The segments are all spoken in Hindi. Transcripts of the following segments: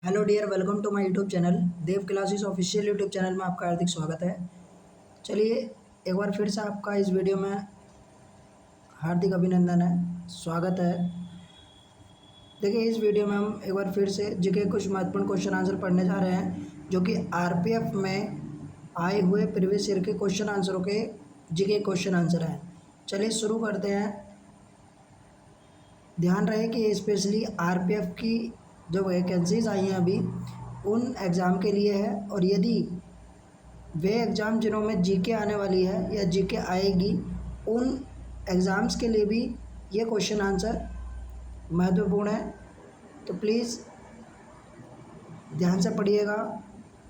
Hello dear, welcome to my YouTube channel Dev classes official YouTube channel में आपका हार्दिक स्वागत है। चलिए एक बार फिर से आपका इस वीडियो में हार्दिक अभिनंदन है, स्वागत है। देखिए इस वीडियो में हम एक बार फिर से जीके कुछ महत्वपूर्ण क्वेश्चन आंसर पढ़ने जा रहे हैं जो कि आरपीएफ में आए हुए प्रीवियस ईयर के क्वेश्चन आंसरों के जीके क्वेश्चन आंसर हैं। चलिए शुरू करते हैं। ध्यान रहे कि स्पेशली आरपीएफ की जो वैकेंसीज आई हैं अभी उन एग्ज़ाम के लिए है, और यदि वे एग्ज़ाम जिन्होंने जीके आने वाली है या जीके आएगी उन एग्ज़ाम्स के लिए भी ये क्वेश्चन आंसर महत्वपूर्ण है, तो प्लीज़ ध्यान से पढ़िएगा।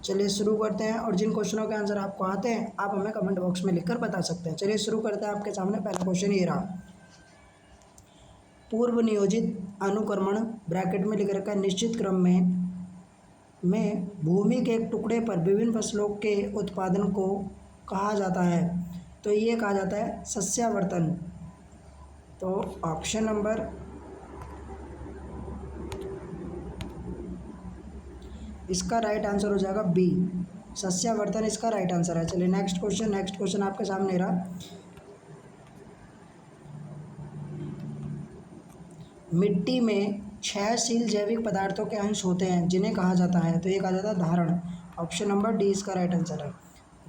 चलिए शुरू करते हैं, और जिन क्वेश्चनों के आंसर आपको आते हैं आप हमें कमेंट बॉक्स में लिखकर बता सकते हैं। चलिए शुरू करते हैं। आपके सामने पहला क्वेश्चन ये रहा। पूर्व नियोजित अनुक्रमण ब्रैकेट में लिख रखा है निश्चित क्रम में भूमि के एक टुकड़े पर विभिन्न फसलों के उत्पादन को कहा जाता है, तो ये कहा जाता है सस्यावर्तन। तो ऑप्शन नंबर इसका राइट आंसर हो जाएगा बी, सस्यावर्तन इसका राइट आंसर है। चलिए नेक्स्ट क्वेश्चन आपके सामने रहा। मिट्टी में क्षयशील जैविक पदार्थों के अंश होते हैं जिन्हें कहा जाता है, तो ये कहा जाता है धारण। ऑप्शन नंबर डी इसका राइट आंसर है।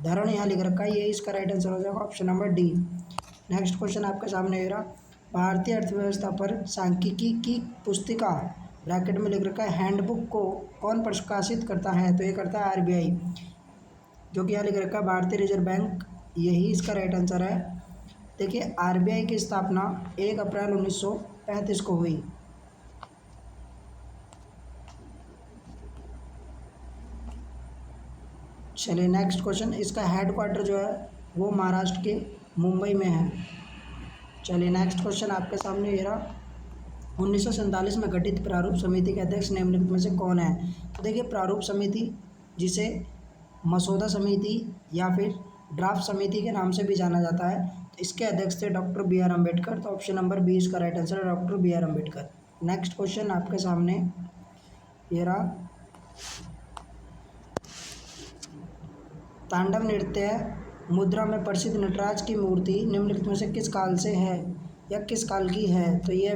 धारण यहाँ लिख रखा है, ये इसका राइट आंसर हो जाएगा option number D. Next question आपके सामने ये रहा। भारतीय अर्थव्यवस्था पर सांख्यिकी की पुस्तिका ब्रैकेट में लिख रखा है हैंडबुक को कौन प्रकाशित करता है, तो ये करता है आरबीआई, जो कि यहाँ लिख रखा है भारतीय रिजर्व बैंक, यही इसका राइट आंसर है। देखिए आरबीआई की स्थापना 1 अप्रैल 1935 को हुई। चलिए नेक्स्ट क्वेश्चन, इसका हेडक्वार्टर जो है वो महाराष्ट्र के मुंबई में है। चलिए नेक्स्ट क्वेश्चन आपके सामने ये रहा। 1947 में गठित प्रारूप समिति के अध्यक्ष निम्नलिखित में से कौन है, तो देखिए प्रारूप समिति जिसे मसौदा समिति या फिर ड्राफ्ट समिति के नाम से भी जाना जाता है, तो इसके अध्यक्ष थे डॉक्टर बी आर अम्बेडकर, तो ऑप्शन नंबर बी इसका राइट आंसर है, doctor B R Ambedkar. Next question आपके सामने ये रहा। तांडव नृत्य मुद्रा में प्रसिद्ध नटराज की मूर्ति निम्नलिखित में से किस काल से है या किस काल की है, तो ये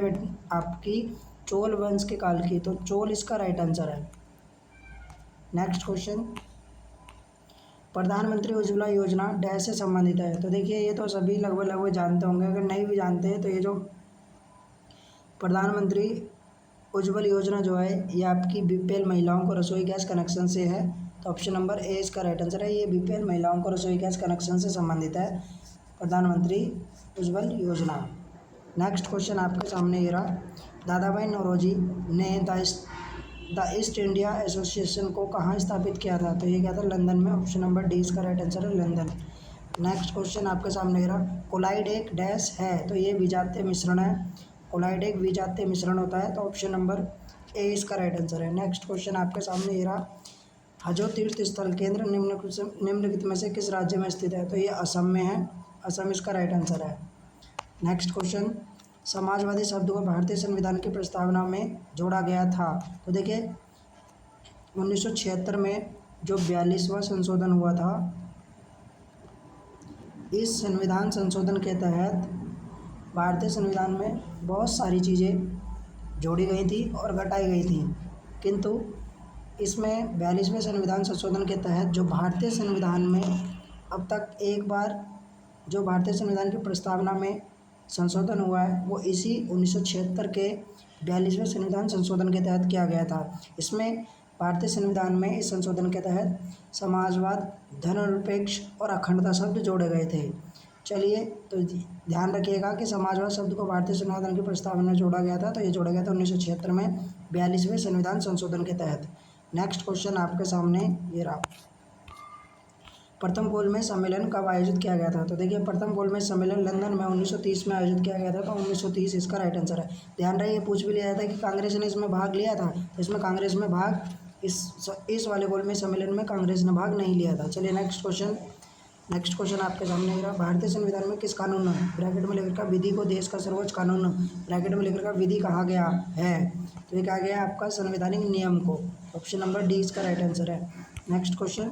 आपकी चोल वंश के काल की, तो चोल इसका राइट आंसर है। नेक्स्ट क्वेश्चन, प्रधानमंत्री उज्ज्वला योजना डैश से संबंधित है, तो देखिए ये तो सभी लगभग जानते होंगे, अगर नहीं भी जानते हैं तो ये जो प्रधानमंत्री उज्ज्वल योजना जो है ये आपकी बीपीएल महिलाओं को रसोई गैस कनेक्शन से है, तो ऑप्शन नंबर ए इसका राइट आंसर है। ये बीपीएल महिलाओं को रसोई गैस कनेक्शन से संबंधित है प्रधानमंत्री उज्ज्वल योजना। नेक्स्ट क्वेश्चन आपके सामने ये रहा। दादा भाई नौरोजी ने द ईस्ट इंडिया एसोसिएशन को कहाँ स्थापित किया था, तो ये क्या था लंदन में, ऑप्शन नंबर डी इसका राइट आंसर है लंदन। नेक्स्ट क्वेश्चन आपके सामने ये रहा। कोलाइड एक डैश है, तो ये विजातीय मिश्रण है, कोलाइड एक विजातीय मिश्रण होता है, तो ऑप्शन नंबर ए इसका राइट आंसर है। नेक्स्ट क्वेश्चन आपके सामने ये रहा। हजो तीर्थ स्थल केंद्र निम्नलिखित में से किस राज्य में स्थित है, तो ये असम में है, असम इसका राइट आंसर है। नेक्स्ट क्वेश्चन, समाजवादी शब्द को भारतीय संविधान की प्रस्तावना में जोड़ा गया था, तो देखिए 1976 में जो 42वां संशोधन हुआ था, इस संविधान संशोधन के तहत भारतीय संविधान में बहुत सारी चीज़ें जोड़ी गई थी और घटाई गई थी, किंतु इसमें 42वें संविधान संशोधन के तहत जो भारतीय संविधान में अब तक एक बार जो भारतीय संविधान की प्रस्तावना में संशोधन हुआ है वो इसी 1976 के 42वें संविधान संशोधन के तहत किया गया था। इसमें भारतीय संविधान में इस संशोधन के तहत समाजवाद, धर्मनिरपेक्ष और अखंडता शब्द जोड़े गए थे। चलिए तो ध्यान रखिएगा कि समाजवाद शब्द को भारतीय संविधान की प्रस्तावना में जोड़ा गया था, तो ये जोड़ा गया था 1976 में 42वें संविधान संशोधन के तहत। नेक्स्ट क्वेश्चन आपके सामने ये रहा। प्रथम गोलमेज सम्मेलन कब आयोजित किया गया था, तो देखिए प्रथम गोलमेज सम्मेलन लंदन में 1930 में आयोजित किया गया था, तो 1930 इसका राइट आंसर है। ध्यान रहे ये पूछ भी लिया था कि कांग्रेस ने इसमें भाग लिया था, तो इसमें कांग्रेस में भाग इस वाले गोलमेज सम्मेलन में कांग्रेस ने भाग नहीं लिया था। चलिए नेक्स्ट क्वेश्चन आपके सामने रहा। भारतीय संविधान में किस कानून ब्रैकेट में लिख रखा विधि को देश का सर्वोच्च कानून ब्रैकेट में लिख रखा विधि कहा गया है, तो ये कहा गया आपका संवैधानिक नियम को। ऑप्शन नंबर डी इसका राइट आंसर है। नेक्स्ट क्वेश्चन,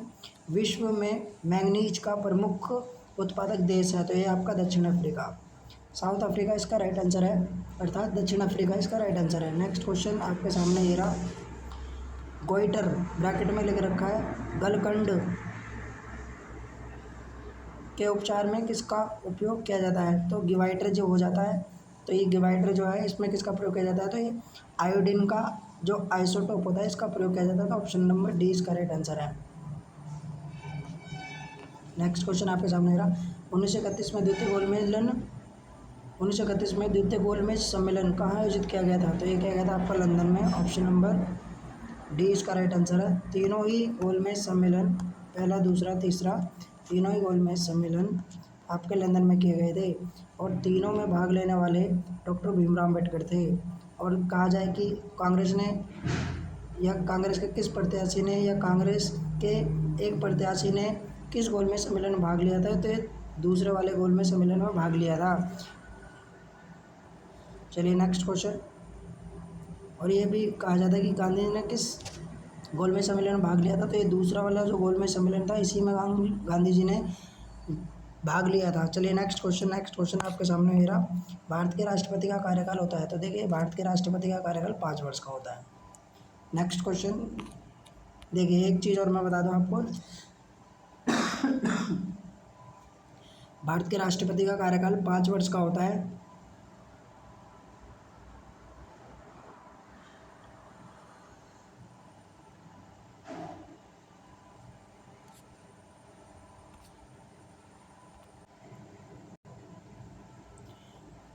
विश्व में मैंगनीज का प्रमुख उत्पादक देश है, तो ये आपका दक्षिण अफ्रीका, साउथ अफ्रीका इसका राइट आंसर है, अर्थात दक्षिण अफ्रीका इसका राइट आंसर है। नेक्स्ट क्वेश्चन आपके सामने ये रहा, गोइटर ब्रैकेट में लिख रखा है, गलकंड के उपचार में किसका उपयोग किया जाता है, तो गिवाइटर जो हो जाता है, तो ये गिवाइटर जो है इसमें किसका प्रयोग किया जाता है, तो ये आयोडीन का जो आइसोटोप होता है इसका प्रयोग किया जाता है, तो ऑप्शन नंबर डी इसका राइट आंसर है। नेक्स्ट क्वेश्चन आपके सामने रहा, 1931 में द्वितीय गोलमेज सम्मेलन कहाँ आयोजित किया गया था, तो ये किया गया था आपका लंदन में, ऑप्शन नंबर डी इसका राइट आंसर है। तीनों ही गोलमेज सम्मेलन, पहला दूसरा तीसरा, तीनों ही गोलमेज सम्मेलन आपके लंदन में किए गए थे और तीनों में भाग लेने वाले डॉक्टर भीमराव अम्बेडकर थे। और कहा जाए कि कांग्रेस ने या कांग्रेस के किस प्रत्याशी ने या कांग्रेस के एक प्रत्याशी ने किस गोलमेज सम्मेलन में भाग लिया था, तो ये दूसरे वाले गोलमेज सम्मेलन में भाग लिया था। चलिए नेक्स्ट क्वेश्चन, और ये भी कहा जाता है कि गांधी जी ने किस गोलमेज सम्मेलन में भाग लिया था, तो ये दूसरा वाला जो गोलमेज सम्मेलन था इसी में गांधी जी ने भाग लिया था। चलिए नेक्स्ट क्वेश्चन आपके सामने मेरा, भारत के राष्ट्रपति का कार्यकाल होता है, तो देखिए भारत के राष्ट्रपति का कार्यकाल 5 वर्ष का होता है। नेक्स्ट क्वेश्चन देखिए, एक चीज़ और मैं बता दूं आपको, भारत के राष्ट्रपति का कार्यकाल 5 वर्ष का होता है।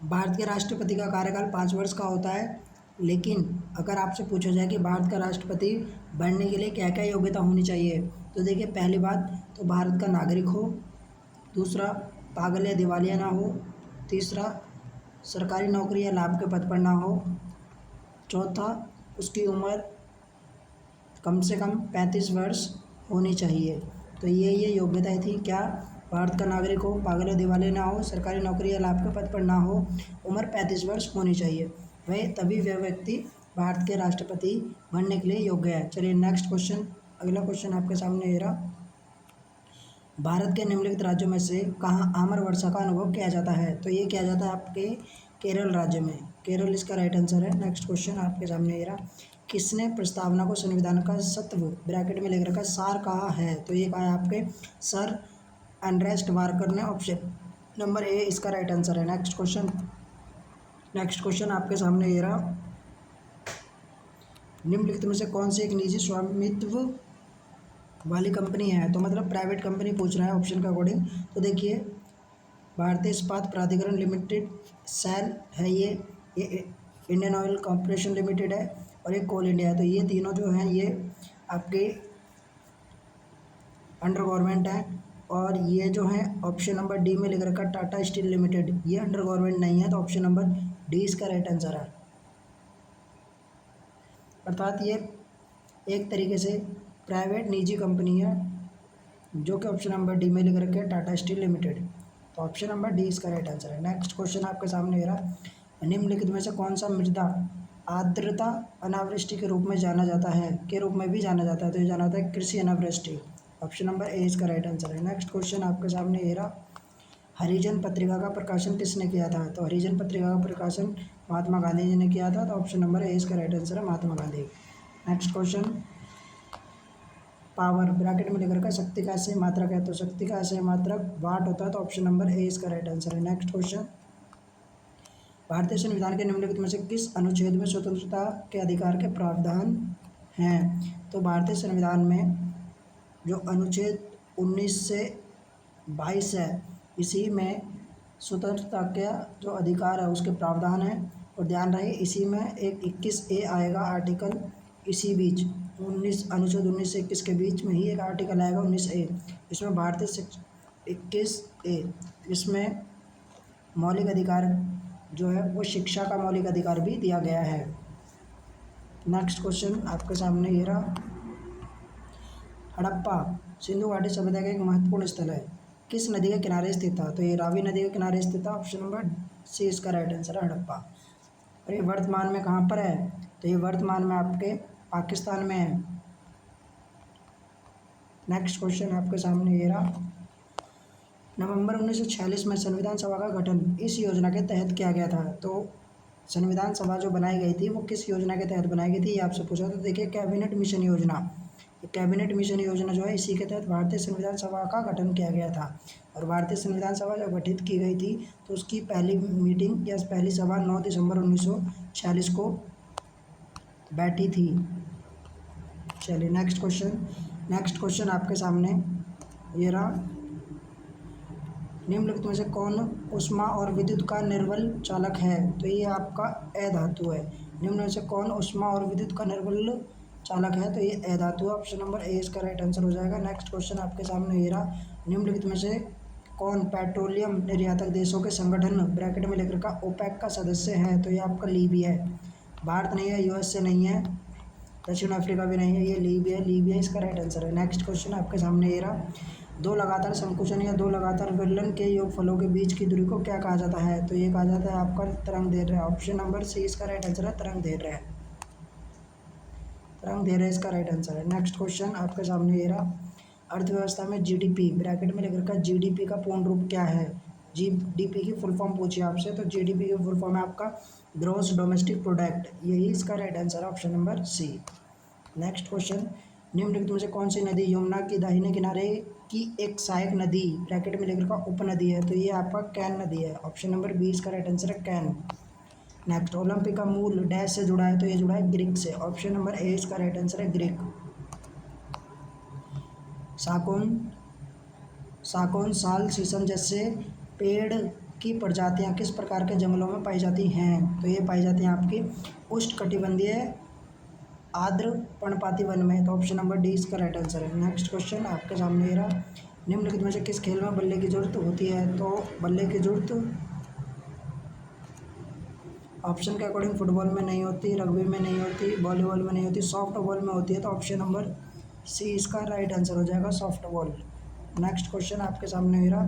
भारत के राष्ट्रपति का कार्यकाल 5 वर्ष का होता है, लेकिन अगर आपसे पूछा जाए कि भारत का राष्ट्रपति बनने के लिए क्या क्या योग्यता होनी चाहिए, तो देखिए पहली बात तो भारत का नागरिक हो, दूसरा पागल या दिवालिया ना हो, तीसरा सरकारी नौकरी या लाभ के पद पर ना हो, चौथा उसकी उम्र कम से कम 35 वर्ष होनी चाहिए। तो ये योग्यताएं थी, क्या, भारत का नागरिक हो, पागल या दिवालिया ना हो, सरकारी नौकरी या लाभ के पद पर ना हो, उम्र 35 वर्ष होनी चाहिए, वह तभी वह व्यक्ति भारत के राष्ट्रपति बनने के लिए योग्य है। चलिए नेक्स्ट क्वेश्चन, अगला क्वेश्चन आपके सामने ये रहा, भारत के निम्नलिखित राज्यों में से कहाँ आम्र वर्षा का अनुभव किया जाता है, तो ये किया जाता है आपके केरल राज्य में, केरल इसका राइट आंसर है। नेक्स्ट क्वेश्चन आपके सामने ये रहा, किसने प्रस्तावना को संविधान का सत्व ब्रैकेट में लिख रखा सार कहा है, तो ये कहा है आपके सर एंड्रेस्ट वार्कर ने, ऑप्शन नंबर ए इसका राइट आंसर है। नेक्स्ट क्वेश्चन आपके सामने ये रहा, निम्नलिखित में से कौन सी एक निजी स्वामित्व वाली कंपनी है, तो मतलब प्राइवेट कंपनी पूछ रहा है ऑप्शन के अकॉर्डिंग, तो देखिए भारतीय इस्पात प्राधिकरण लिमिटेड सेल है, ये इंडियन ऑयल कॉर्पोरेशन लिमिटेड है और एक कोल इंडिया है, तो ये तीनों जो हैं ये आपके अंडर गवर्नमेंट है। और ये जो है ऑप्शन नंबर डी में लिख रखा टाटा स्टील लिमिटेड, ये अंडर गवर्नमेंट नहीं है, तो ऑप्शन नंबर डी इसका राइट आंसर है। अर्थात ये एक तरीके से प्राइवेट निजी कंपनी है, जो कि ऑप्शन नंबर डी में लिख रखे है टाटा स्टील लिमिटेड, तो ऑप्शन नंबर डी इसका राइट आंसर है। नेक्स्ट क्वेश्चन आपके सामने ये रहा, निम्नलिखित में से कौन सा मृदा आर्द्रता अनावृष्टि के रूप में जाना जाता है, के रूप में भी जाना जाता है, तो ये जाना जाता है कृषि अनावृष्टि, ऑप्शन नंबर ए इसका राइट आंसर है। नेक्स्ट क्वेश्चन आपके सामने ये रहा, हरिजन पत्रिका का प्रकाशन किसने किया था, तो हरिजन पत्रिका का प्रकाशन महात्मा गांधी जी ने किया था, तो ऑप्शन नंबर ए इसका राइट आंसर है, Mahatma Gandhi. Next question, power bracket में लिख रखा है शक्ति का ऐसे मात्रक है, तो शक्ति का ऐसे मात्रक वाट होता है, तो ऑप्शन नंबर ए इसका राइट आंसर है। नेक्स्ट क्वेश्चन, भारतीय संविधान के निम्नलिखित में से किस अनुच्छेद में स्वतंत्रता के अधिकार के प्रावधान हैं, तो भारतीय संविधान में जो अनुच्छेद 19 से 22 है, इसी में स्वतंत्रता का जो अधिकार है उसके प्रावधान है। और ध्यान रहे इसी में एक 21A आएगा आर्टिकल, इसी बीच 19 अनुच्छेद 19 से 21 के बीच में ही एक आर्टिकल आएगा 19A, इसमें भारतीय 21A, इसमें मौलिक अधिकार जो है वो शिक्षा का मौलिक अधिकार भी दिया गया है। नेक्स्ट क्वेश्चन आपके सामने ये रहा, हड़प्पा सिंधु घाटी सभ्यता का एक महत्वपूर्ण स्थल है, किस नदी के किनारे स्थित था, तो ये रावी नदी के किनारे स्थित था, ऑप्शन नंबर सी इसका राइट आंसर है हड़प्पा। और ये वर्तमान में कहाँ पर है, तो ये वर्तमान में आपके पाकिस्तान में है, नेक्स्ट क्वेश्चन आपके सामने ये रहा। नवंबर 1946 में संविधान सभा का गठन इस योजना के तहत किया गया था। तो संविधान सभा जो बनाई गई थी वो किस योजना के तहत बनाई गई थी, ये आपसे पूछा। तो देखिए कैबिनेट मिशन योजना, कैबिनेट मिशन योजना जो है इसी के तहत भारतीय संविधान सभा का गठन किया गया था। और भारतीय संविधान सभा जब गठित की गई थी तो उसकी पहली मीटिंग या पहली सभा 9 दिसंबर 1946 को बैठी थी। चलिए नेक्स्ट क्वेश्चन आपके सामने ये रहा। निम्नलिखित में से कौन ऊष्मा और विद्युत का निर्बल चालक है, तो ये आपका अधातु है। निम्न में से कौन ऊष्मा और विद्युत का निर्बल चालक है, तो ये अधातु है। ऑप्शन नंबर ए इसका राइट आंसर हो जाएगा। नेक्स्ट क्वेश्चन आपके सामने ये रहा। निम्नलिखित में से कौन पेट्रोलियम निर्यातक देशों के संगठन ब्रैकेट में लेकर का ओपेक का सदस्य है, तो ये आपका लीबिया है। भारत नहीं है, यूएसए नहीं है, दक्षिण अफ्रीका भी नहीं है, ये लीबिया इसका राइट आंसर है। नेक्स्ट क्वेश्चन आपके सामने ये रहा। दो लगातार संकुचन या दो लगातार विलयन के योगफलों के बीच की दूरी को क्या कहा जाता है, तो ये कहा जाता है आपका तरंग दैर्घ्य। ऑप्शन नंबर सी इसका राइट आंसर है, तरंग दैर्घ्य। तरंग दैर्घ्य इसका राइट आंसर है। नेक्स्ट क्वेश्चन आपके सामने ये रहा। अर्थव्यवस्था में जीडीपी ब्रैकेट में लेकर का जीडीपी का पूर्ण रूप क्या है, जीडीपी की फुल फॉर्म पूछिए आपसे, तो जीडीपी की फुल फॉर्म है आपका ग्रॉस डोमेस्टिक प्रोडक्ट, यही इसका राइट आंसर है, option number C. Next question. निम्नलिखित में से कौन सी नदी यमुना की दाहिने किनारे की एक सहायक नदी ब्रैकेट में लेकर का उपनदी है, तो ये आपका कैन नदी है। ऑप्शन नंबर बी इसका राइट आंसर है, कैन। नेक्स्ट, ओलंपिक का मूल डैश से जुड़ा है, तो ये जुड़ा है ग्रीक से। ऑप्शन नंबर ए इसका राइट आंसर है, ग्रीक। सागौन साल शीशम जैसे पेड़ की प्रजातियां किस प्रकार के जंगलों में पाई जाती हैं, तो ये पाई जाती हैं आपकी उष्णकटिबंधीय आर्द्र पर्णपाती वन में। तो ऑप्शन नंबर डी इसका राइट आंसर है। नेक्स्ट क्वेश्चन आपके सामने ये रहा। निम्नलिखित में से किस खेल में बल्ले की जरूरत होती है, तो बल्ले की जरूरत ऑप्शन के अकॉर्डिंग फुटबॉल में नहीं होती, रग्बी में नहीं होती, वॉलीबॉल में नहीं होती, सॉफ्ट बॉल में होती है। तो ऑप्शन नंबर सी इसका राइट आंसर हो जाएगा, सॉफ्ट बॉल। नेक्स्ट क्वेश्चन आपके सामने ये रहा।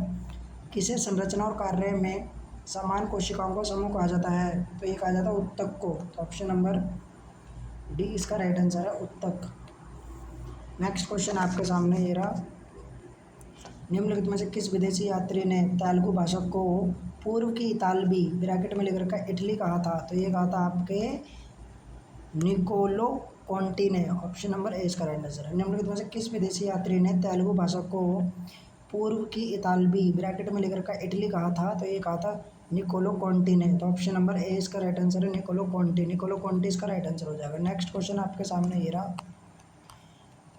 किसे संरचना और कार्य में समान कोशिकाओं का समूह कहा जाता है, तो ये कहा जाता है उत्तक को। तो ऑप्शन नंबर डी इसका राइट आंसर है, उत्तक। नेक्स्ट क्वेश्चन आपके सामने ये रहा। निम्नलिखित में से किस विदेशी यात्री ने तेलुगु भाषा को पूर्व की इतालवी ब्रैकेट में लेकर का इटली कहा था, तो ये कहा था आपके निकोलो कॉन्टी ने। ऑप्शन नंबर ए इसका राइट आंसर है। निम्नलिखित में से किस विदेशी यात्री ने तेलुगु भाषा को पूर्व की इतालवी ब्रैकेट में लेकर का इटली कहा था, तो ये कहा था निकोलो कॉन्टी ने। तो ऑप्शन नंबर ए इसका राइट आंसर है, निकोलो कॉन्टी। निकोलो कॉन्टी इसका राइट आंसर हो जाएगा। नेक्स्ट क्वेश्चन आपके सामने ये रहा।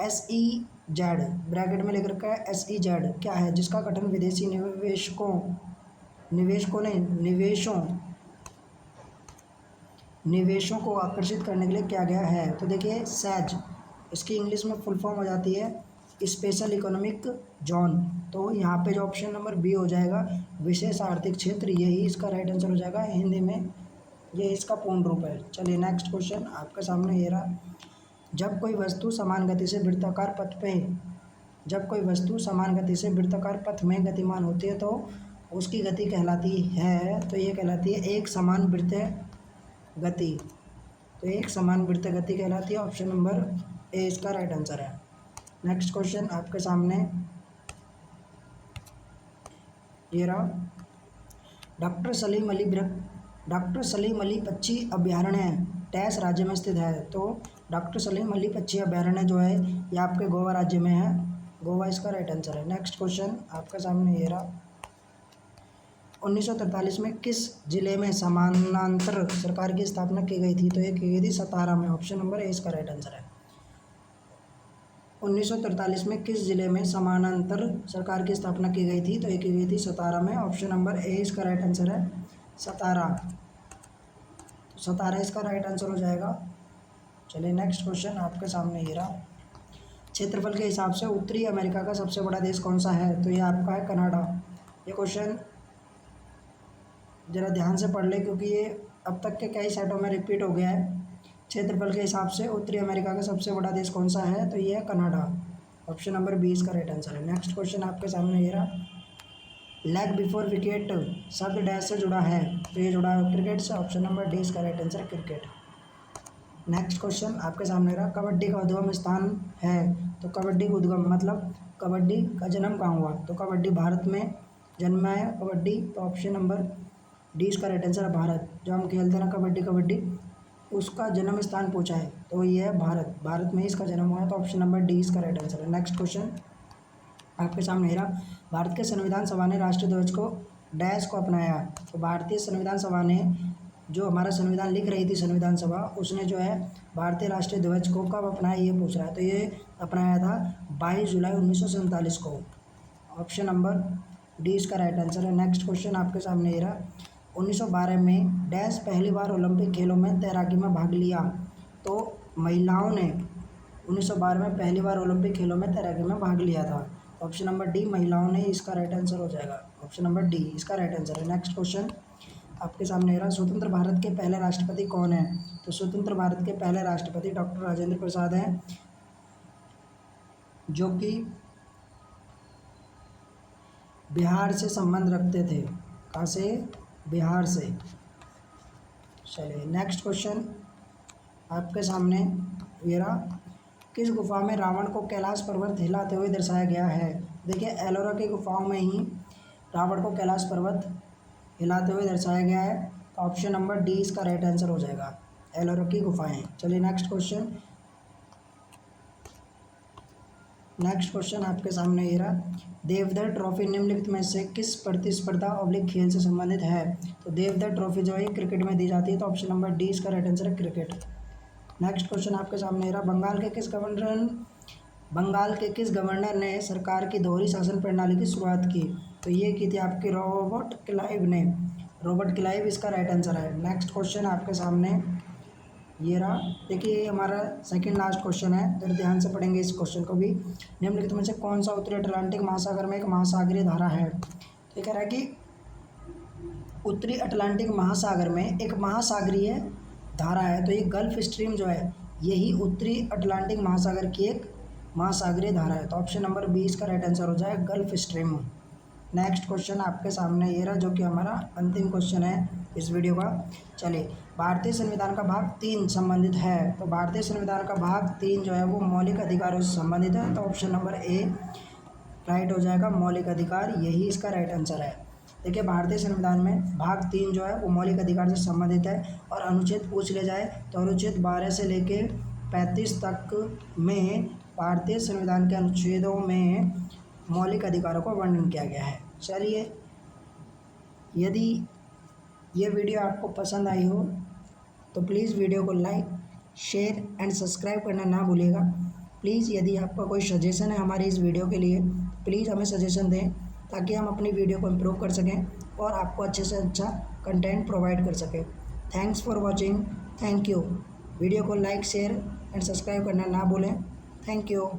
SEZ ब्रैकेट में लेकर का SEZ क्या है, जिसका गठन विदेशी निवेशों को आकर्षित करने के लिए किया गया है, तो देखिए सेज इसकी इंग्लिश में फुल फॉर्म हो जाती है स्पेशल इकोनॉमिक जोन। तो यहाँ पे जो ऑप्शन नंबर बी हो जाएगा विशेष आर्थिक क्षेत्र, यही इसका राइट आंसर हो जाएगा। हिंदी में ये इसका पूर्ण रूप है। चलिए नेक्स्ट क्वेश्चन आपके सामने ये रहा। जब कोई वस्तु समान गति से वृत्ताकार पथ में गतिमान होती है तो उसकी गति कहलाती है, तो ये कहलाती है एक समान वृत्तीय गति। तो एक समान वृत्तीय गति कहलाती है। ऑप्शन नंबर ए इसका राइट आंसर है। नेक्स्ट क्वेश्चन आपके सामने ये रहा। डॉक्टर सलीम अली पक्षी अभ्यारण्य डैश राज्य में स्थित है, तो डॉक्टर सलीम अली पक्षी अभ्यारण्य जो है ये आपके गोवा राज्य में है। गोवा इसका राइट आंसर है। नेक्स्ट क्वेश्चन आपके सामने ये रहा। 1943 में किस जिले में समानांतर सरकार की स्थापना की गई थी, तो ये की गई थी सतारा में। ऑप्शन नंबर ए इसका राइट आंसर है। 1943 में किस जिले में समानांतर सरकार की स्थापना की गई थी, तो ये की गई थी सतारा में। ऑप्शन नंबर ए इसका राइट आंसर है, सतारा। सतारा इसका राइट आंसर हो जाएगा। चलिए नेक्स्ट क्वेश्चन आपके सामने ये रहा। क्षेत्रफल के हिसाब से उत्तरी अमेरिका का सबसे बड़ा देश कौन सा है, तो ये आपका है कनाडा। ये क्वेश्चन ज़रा ध्यान से पढ़ ले क्योंकि ये अब तक के कई सेटों में रिपीट हो गया है। क्षेत्रफल के हिसाब से उत्तरी अमेरिका का सबसे बड़ा देश कौन सा है, तो ये है कनाडा। ऑप्शन नंबर बी इसका राइट आंसर है। नेक्स्ट क्वेश्चन आपके सामने ये रहा। लेग बिफोर विकेट शब्द डैश से जुड़ा है, तो ये जुड़ा है क्रिकेट से। ऑप्शन नंबर डी इसका राइट आंसर है, क्रिकेट। नेक्स्ट क्वेश्चन आपके सामने रहा, कबड्डी का उद्गम स्थान है। तो कबड्डी का उद्गम मतलब कबड्डी का जन्म कहाँ हुआ, तो कबड्डी भारत में जन्मा है कबड्डी। तो ऑप्शन नंबर डी इसका राइट आंसर है भारत। जो हम खेलते हैं ना कबड्डी कबड्डी, उसका जन्म स्थान पूछा है तो ये है भारत, भारत में इसका जन्म हुआ है। तो ऑप्शन नंबर डी इसका राइट आंसर है। नेक्स्ट क्वेश्चन आपके सामने रहा, भारत के संविधान सभा ने राष्ट्रीय ध्वज को डैश को अपनाया। तो भारतीय संविधान सभा ने, जो हमारा संविधान लिख रही थी संविधान सभा, उसने जो है भारतीय राष्ट्रीय ध्वज को कब अपनाया ये पूछ रहा है। तो ये अपनाया था 22 जुलाई 1947 को। ऑप्शन नंबर डी इसका राइट आंसर है। नेक्स्ट क्वेश्चन आपके सामने ये रहा, 1912 में डैश पहली बार ओलंपिक खेलों में तैराकी में भाग लिया। तो महिलाओं ने 1912 में पहली बार ओलंपिक खेलों में तैराकी में भाग लिया था। ऑप्शन नंबर डी महिलाओं ने, इसका राइट आंसर हो जाएगा। ऑप्शन नंबर डी इसका राइट आंसर है। नेक्स्ट क्वेश्चन आपके सामने रहा, स्वतंत्र भारत के पहले राष्ट्रपति कौन है। तो स्वतंत्र भारत के पहले राष्ट्रपति डॉक्टर राजेंद्र प्रसाद हैं, जो कि बिहार से संबंध रखते थे। कहाँ से, बिहार से। चलिए नेक्स्ट क्वेश्चन आपके सामने ये रहा, किस गुफा में रावण को कैलाश पर्वत हिलाते हुए दर्शाया गया है। देखिए एलोरा की गुफाओं में ही रावण को कैलाश पर्वत हिलाते हुए दर्शाया गया है। तो ऑप्शन नंबर डी इसका राइट आंसर हो जाएगा, एलोरा की गुफाएं। चलिए नेक्स्ट क्वेश्चन आपके सामने ये रहा, देवधर ट्रॉफी निम्नलिखित में से किस प्रतिस्पर्धा ऑब्लिक खेल से संबंधित है। तो देवधर ट्रॉफी जो है क्रिकेट में दी जाती है। तो ऑप्शन नंबर डी इसका राइट आंसर है, क्रिकेट। नेक्स्ट क्वेश्चन आपके सामने ये रहा, बंगाल के किस गवर्नर ने सरकार की दोहरी शासन प्रणाली की शुरुआत की। तो ये की थी आपकी रॉबर्ट क्लाइव ने, रॉबर्ट क्लाइव इसका राइट आंसर है। नेक्स्ट क्वेश्चन आपके सामने ये रहा, देखिए ये हमारा सेकंड लास्ट क्वेश्चन है, जरा ध्यान से पढ़ेंगे इस क्वेश्चन को भी। निम्नलिखित में से कौन सा उत्तरी अटलांटिक महासागर में एक महासागरीय धारा है। तो कह रहा है कि उत्तरी अटलांटिक महासागर में एक महासागरीय धारा है। तो ये गल्फ स्ट्रीम जो है यही उत्तरी अटलांटिक महासागर की एक महासागरीय धारा है। तो ऑप्शन नंबर बी इसका राइट आंसर हो जाए, गल्फ स्ट्रीम। नेक्स्ट क्वेश्चन आपके सामने ये रहा, जो कि हमारा अंतिम क्वेश्चन है इस वीडियो का। चलिए, भारतीय संविधान का भाग 3 संबंधित है। तो भारतीय संविधान का भाग 3 जो है वो मौलिक अधिकारों से संबंधित है। तो ऑप्शन नंबर ए राइट हो जाएगा, मौलिक अधिकार, यही इसका राइट आंसर है। देखिए भारतीय संविधान में भाग 3 जो है वो मौलिक अधिकार से संबंधित है। और अनुच्छेद पूछ लिया जाए तो अनुच्छेद 12 से लेके 35 तक में भारतीय संविधान के अनुच्छेदों में मौलिक अधिकारों का वर्णन किया गया है। चलिए, यदि ये वीडियो आपको पसंद आई हो तो प्लीज़ वीडियो को लाइक, शेयर एंड सब्सक्राइब करना ना भूलिएगा। प्लीज़ यदि आपका कोई सजेशन है हमारी इस वीडियो के लिए, प्लीज़ हमें सजेशन दें ताकि हम अपनी वीडियो को इम्प्रूव कर सकें और आपको अच्छे से अच्छा कंटेंट प्रोवाइड कर सकें। Thanks for watching, thank you. Video को लाइक, शेयर एंड सब्सक्राइब करना ना भूलें। Thank you.